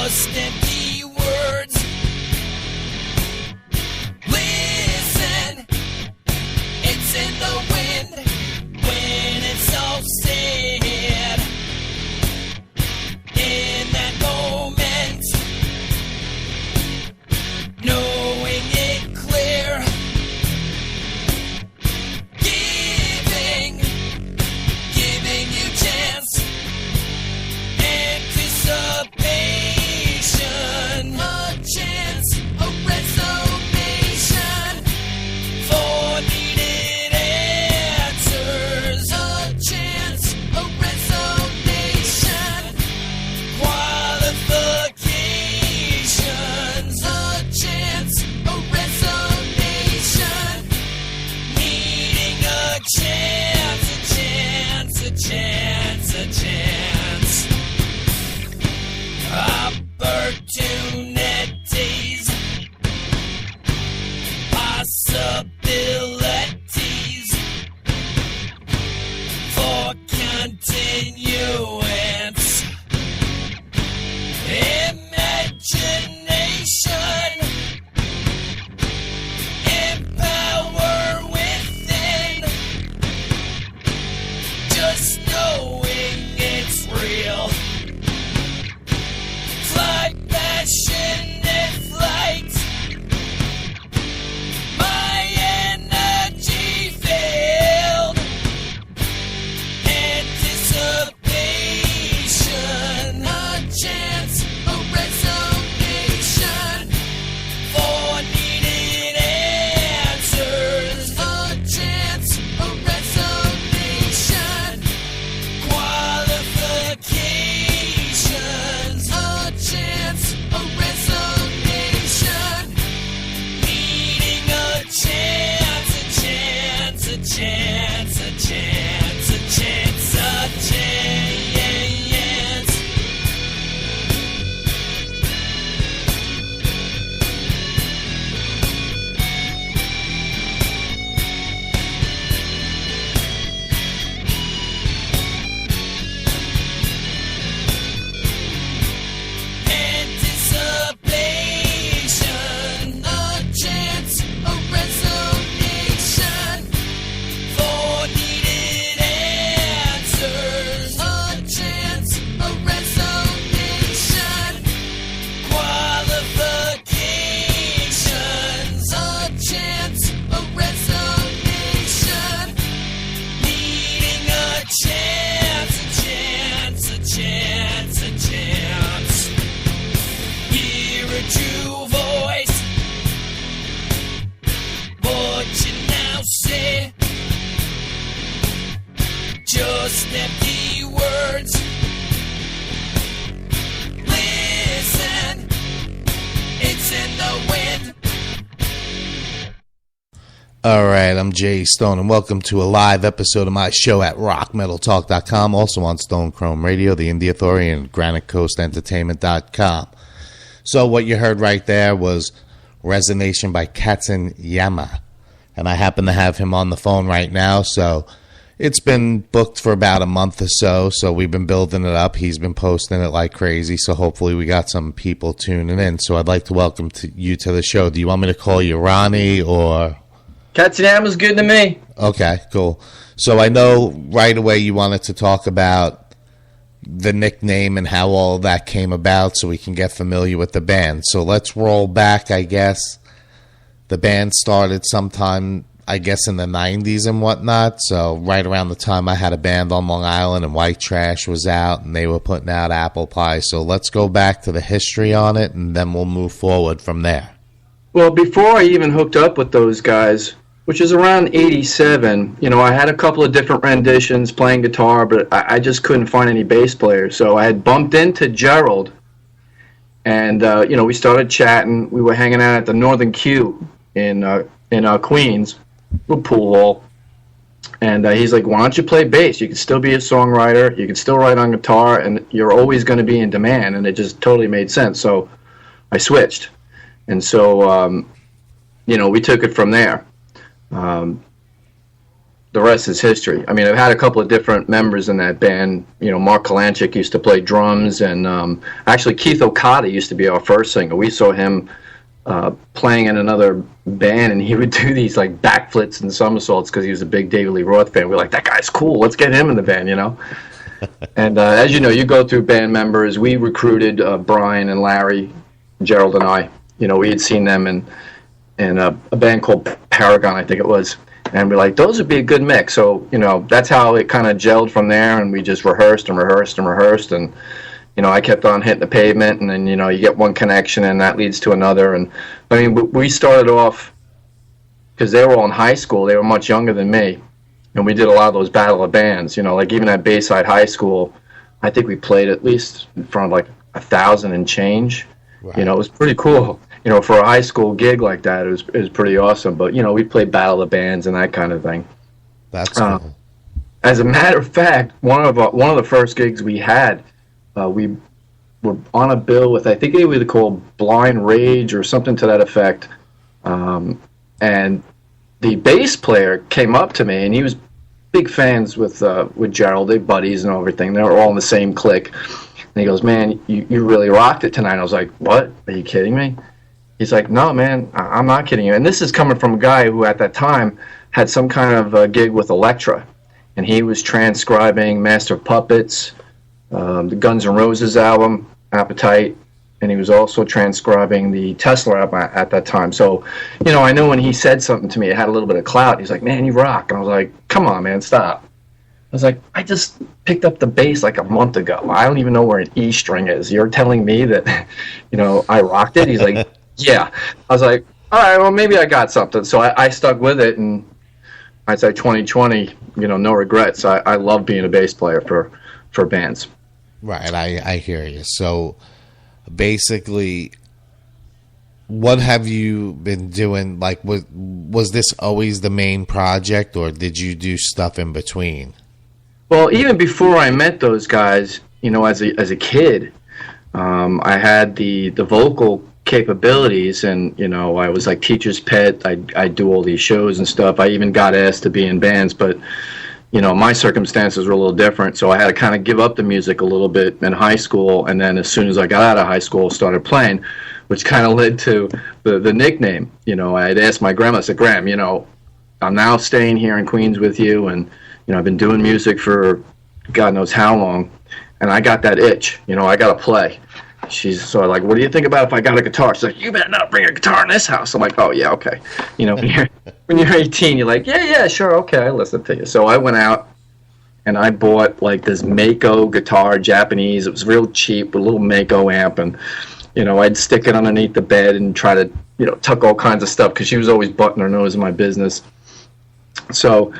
just empty words. Listen, it's in the wind when it's all said. In that moment, knowing it clear, giving you chance, anticipation, a chance, a reservation for needed answers, a chance, a reservation, qualifications, a chance, a reservation, needing a chance, a chance, a chance, a chance. Opportunities, possibilities for continuance, imagination, empower within, just knowing it's real. Fly, passionate flight. My energy failed. Anticipation, a chance, a resonation for needed answers, a chance, a resonation, qualifications, a chance, a resonation, needing a chance, a chance, a chance, a chance, a chance, a chance. Anticipation, a chance, a resonation for needed answers, a chance, a resonation, qualifications, a chance, a resonation, needing a chance, a chance, a chance, a chance. Hear a true voice, what you now say, just empty words. Listen, it's in the wind. Alright, I'm Jay Stone, and welcome to a live episode of my show at rockmetaltalk.com, also on Stone Chrome Radio, the Indie Authority, and GraniteCoastEntertainment.com. So what you heard right there was Resonation by KATZINJAMMA, and I happen to have him on the phone right now, so it's been booked for about a month or so we've been building it up. He's been posting it like crazy, so hopefully we got some people tuning in. So I'd like to welcome you to the show. Do you want me to call you Ronnie or... KATZINJAMMA's good to me. Okay, cool. So I know right away you wanted to talk about the nickname and how all that came about so we can get familiar with the band. So let's roll back, I guess. The band started sometime, I guess, in the 90s and whatnot. So right around the time I had a band on Long Island and White Trash was out and they were putting out Apple Pie. So let's go back to the history on it and then we'll move forward from there. Well, before I even hooked up with those guys, which is around 87, I had a couple of different renditions playing guitar, but I just couldn't find any bass players. So I had bumped into Gerald, and, we started chatting. We were hanging out at the Northern Q in Queens, little pool hall. And he's like, why don't you play bass? You can still be a songwriter. You can still write on guitar, and you're always going to be in demand. And it just totally made sense. So I switched. And so, we took it from there. The the rest is history. I mean, I've had a couple of different members in that band. You know, Mark Kalanchik used to play drums, and actually Keith Okada used to be our first singer. We saw him playing in another band, and he would do these like backflips and somersaults because he was a big David Lee Roth fan. We're like, that guy's cool. Let's get him in the band, you know. And as you know, you go through band members. We recruited Brian and Larry, Gerald and I. You know, we had seen them in a band called Paragon, I think it was. And we're like, those would be a good mix. So, you know, that's how it kind of gelled from there. And we just rehearsed and rehearsed and rehearsed. And, you know, I kept on hitting the pavement. And then, you know, you get one connection and that leads to another. And, I mean, we started off, because they were all in high school. They were much younger than me. And we did a lot of those battle of bands. You know, like even at Bayside High School, I think we played at least in front of like 1,000 and change. Wow. You know, it was pretty cool. You know, for a high school gig like that, it was pretty awesome. But, you know, we played battle of bands and that kind of thing. That's cool. As a matter of fact, one of the first gigs we had, we were on a bill with, I think it was called Blind Rage or something to that effect. And the bass player came up to me, and he was big fans with Gerald. They're buddies and everything. They were all in the same clique. And he goes, man, you really rocked it tonight. I was like, what? Are you kidding me? He's like, no, man, I'm not kidding you. And this is coming from a guy who at that time had some kind of gig with Elektra. And he was transcribing Master of Puppets, the Guns N' Roses album, Appetite, and he was also transcribing the Tesla album at that time. So, you know, I know when he said something to me, it had a little bit of clout. He's like, man, you rock. And I was like, come on, man, stop. I was like, I just picked up the bass like a month ago. I don't even know where an E string is. You're telling me that, you know, I rocked it? He's like, yeah. I was like, all right, well, maybe I got something. So I stuck with it, and I'd say 2020, you know, no regrets. I love being a bass player for bands. Right, I hear you. So basically, what have you been doing? Like, was this always the main project, or did you do stuff in between? Well, even before I met those guys, you know, as a kid, I had the vocal capabilities, and you know, I was like teacher's pet. I do all these shows and stuff. I even got asked to be in bands, but you know, my circumstances were a little different, so I had to kind of give up the music a little bit in high school, and then as soon as I got out of high school, started playing, which kind of led to the nickname. You know, I had asked my grandma, I said, Gram, you know, I'm now staying here in Queens with you, and you know, I've been doing music for God knows how long, and I got that itch. You know, I got to play. She's sort of like, what do you think about if I got a guitar? She's like, you better not bring a guitar in this house. I'm like, oh, yeah, okay. You know, when you're 18, you're like, yeah, sure, okay, I listen to you. So I went out, and I bought, like, this Mako guitar, Japanese. It was real cheap, a little Mako amp, and, you know, I'd stick it underneath the bed and try to, you know, tuck all kinds of stuff, because she was always butting her nose in my business. So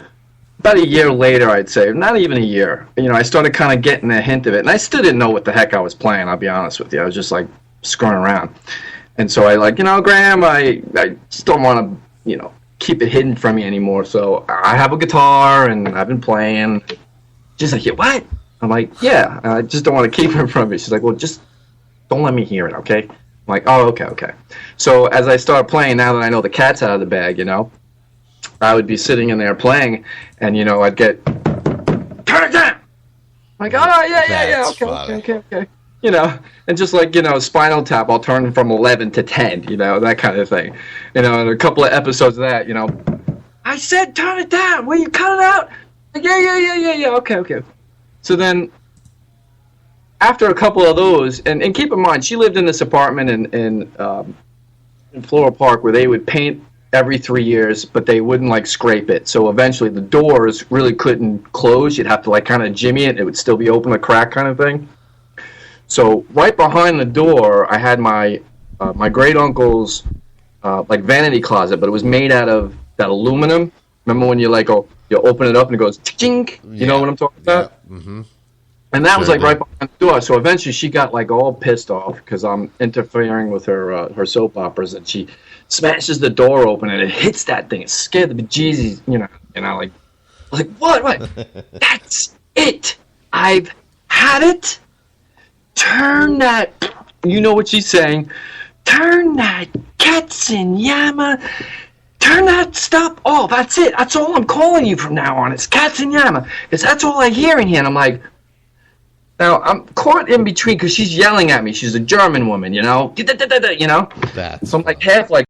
about a year later, I'd say, not even a year, you know, I started kind of getting a hint of it. And I still didn't know what the heck I was playing, I'll be honest with you. I was just, like, screwing around. And so I, like, you know, Graham, I just don't want to, you know, keep it hidden from me anymore. So I have a guitar, and I've been playing. She's like, yeah, what? I'm like, yeah, I just don't want to keep it from me. She's like, well, just don't let me hear it, okay? I'm like, oh, okay. So as I start playing, now that I know the cat's out of the bag, you know, I would be sitting in there playing, and, you know, I'd get, turn it down! I'm like, oh, yeah, okay. You know, and just like, you know, Spinal Tap, I'll turn from 11 to 10, you know, that kind of thing. You know, and a couple of episodes of that, you know, I said turn it down, will you cut it out? Like, yeah, okay. So then, after a couple of those, and keep in mind, she lived in this apartment in Floral Park where they would paint every 3 years, but they wouldn't, like, scrape it. So eventually the doors really couldn't close. You'd have to, like, kind of jimmy it. It would still be open a crack kind of thing. So right behind the door, I had my great uncle's like vanity closet, but it was made out of that aluminum. Remember when you you open it up and it goes chink? You know what I'm talking about? Yeah. Mm-hmm. And that was like right behind the door. So eventually she got like all pissed off because I'm interfering with her soap operas, and she smashes the door open and it hits that thing. It scared the bejesus, you know. And I was like, what? That's it. I've had it. Turn that. You know what she's saying. Turn that KATZINJAMMA. turn that stuff off. That's it. That's all I'm calling you from now on. It's Katzenjamma. That's all I hear in here. And I'm like, now I'm caught in between because she's yelling at me. She's a German woman, you know. You know. So I'm like half like.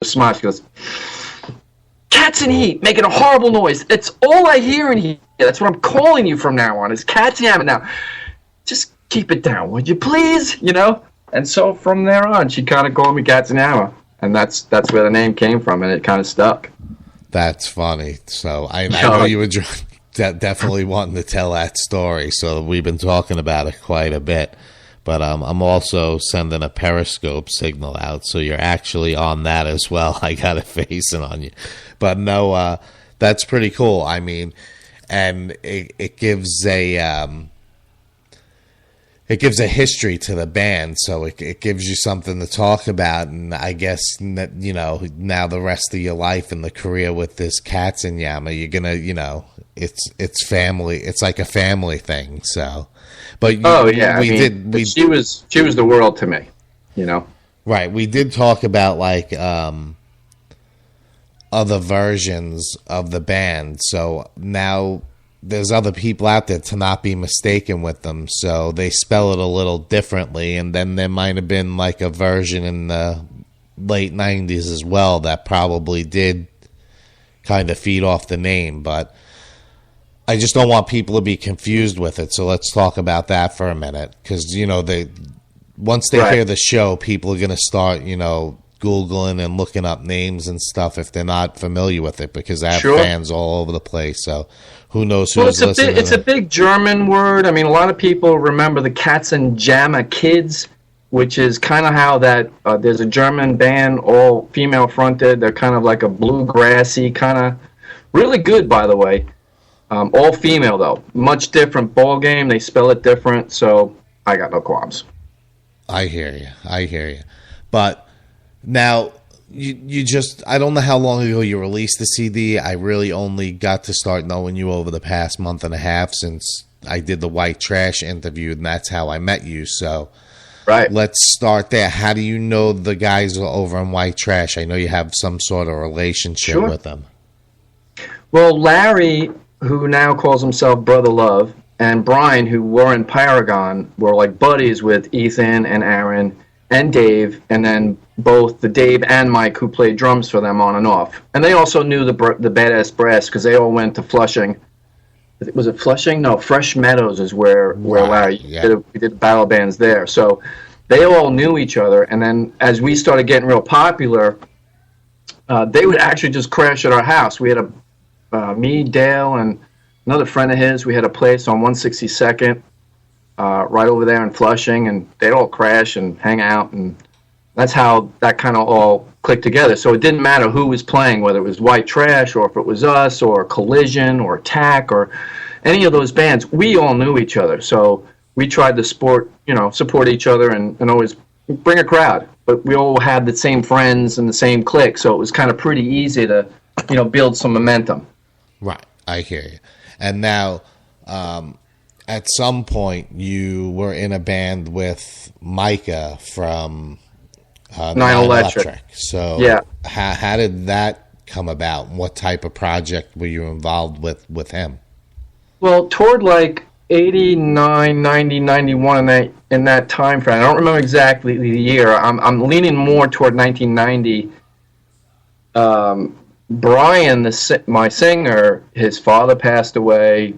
Smart. She goes, cats in heat, making a horrible noise. It's all I hear in here. That's what I'm calling you from now on. It's Katzenjamma. Now, just keep it down, would you please? You know. And so from there on, she kind of called me Katzenjamma, and that's where the name came from, and it kind of stuck. That's funny. So I know you were definitely wanting to tell that story. So we've been talking about it quite a bit. But I'm also sending a Periscope signal out, so you're actually on that as well. I got it facing on you. But no, that's pretty cool. I mean, and it gives a history to the band, so it gives you something to talk about. And I guess, you know, now the rest of your life and the career with this Katzenjamma, you're gonna, you know, it's family. It's like a family thing. So. But she was the world to me, you know. Right. We did talk about like other versions of the band. So now there's other people out there to not be mistaken with them. So they spell it a little differently. And then there might have been like a version in the late 90s as well that probably did kind of feed off the name. But I just don't want people to be confused with it, so let's talk about that for a minute. Because, you know, once they hear the show, people are going to start, you know, Googling and looking up names and stuff if they're not familiar with it, because I have fans all over the place. So who knows who's listening. It's a big German word. I mean, a lot of people remember the Katzenjamma Kids, which is kind of how that there's a German band, all female-fronted. They're kind of like a bluegrassy kind of, really good, by the way. All female, though. Much different ball game. They spell it different, so I got no qualms. I hear you. But now, you just, I don't know how long ago you released the CD. I really only got to start knowing you over the past month and a half since I did the White Trash interview, and that's how I met you. So let's start there. How do you know the guys over in White Trash? I know you have some sort of relationship with them. Well, Larry, who now calls himself Brother Love, and Brian, who were in Paragon, were like buddies with Ethan and Aaron and Dave, and then both the Dave and Mike, who played drums for them on and off. And they also knew the Badass Brass because they all went to Flushing. Was it Flushing? No, Fresh Meadows is where Larry we did battle bands there. So they all knew each other. And then as we started getting real popular, they would actually just crash at our house. We had me, Dale, and another friend of his, we had a place on 162nd, right over there in Flushing, and they'd all crash and hang out, and that's how that kind of all clicked together. So it didn't matter who was playing, whether it was White Trash or if it was us or Collision or Attack or any of those bands. We all knew each other, so we tried to support each other and always bring a crowd. But we all had the same friends and the same clique, so it was kind of pretty easy to build some momentum. Right, I hear you. And now, at some point, you were in a band with Micah from Nine Electric. So, how did that come about? What type of project were you involved with him? Well, toward like 89, 90, 91 in that time frame. I don't remember exactly the year. I'm leaning more toward 1990. Brian, my singer, his father passed away.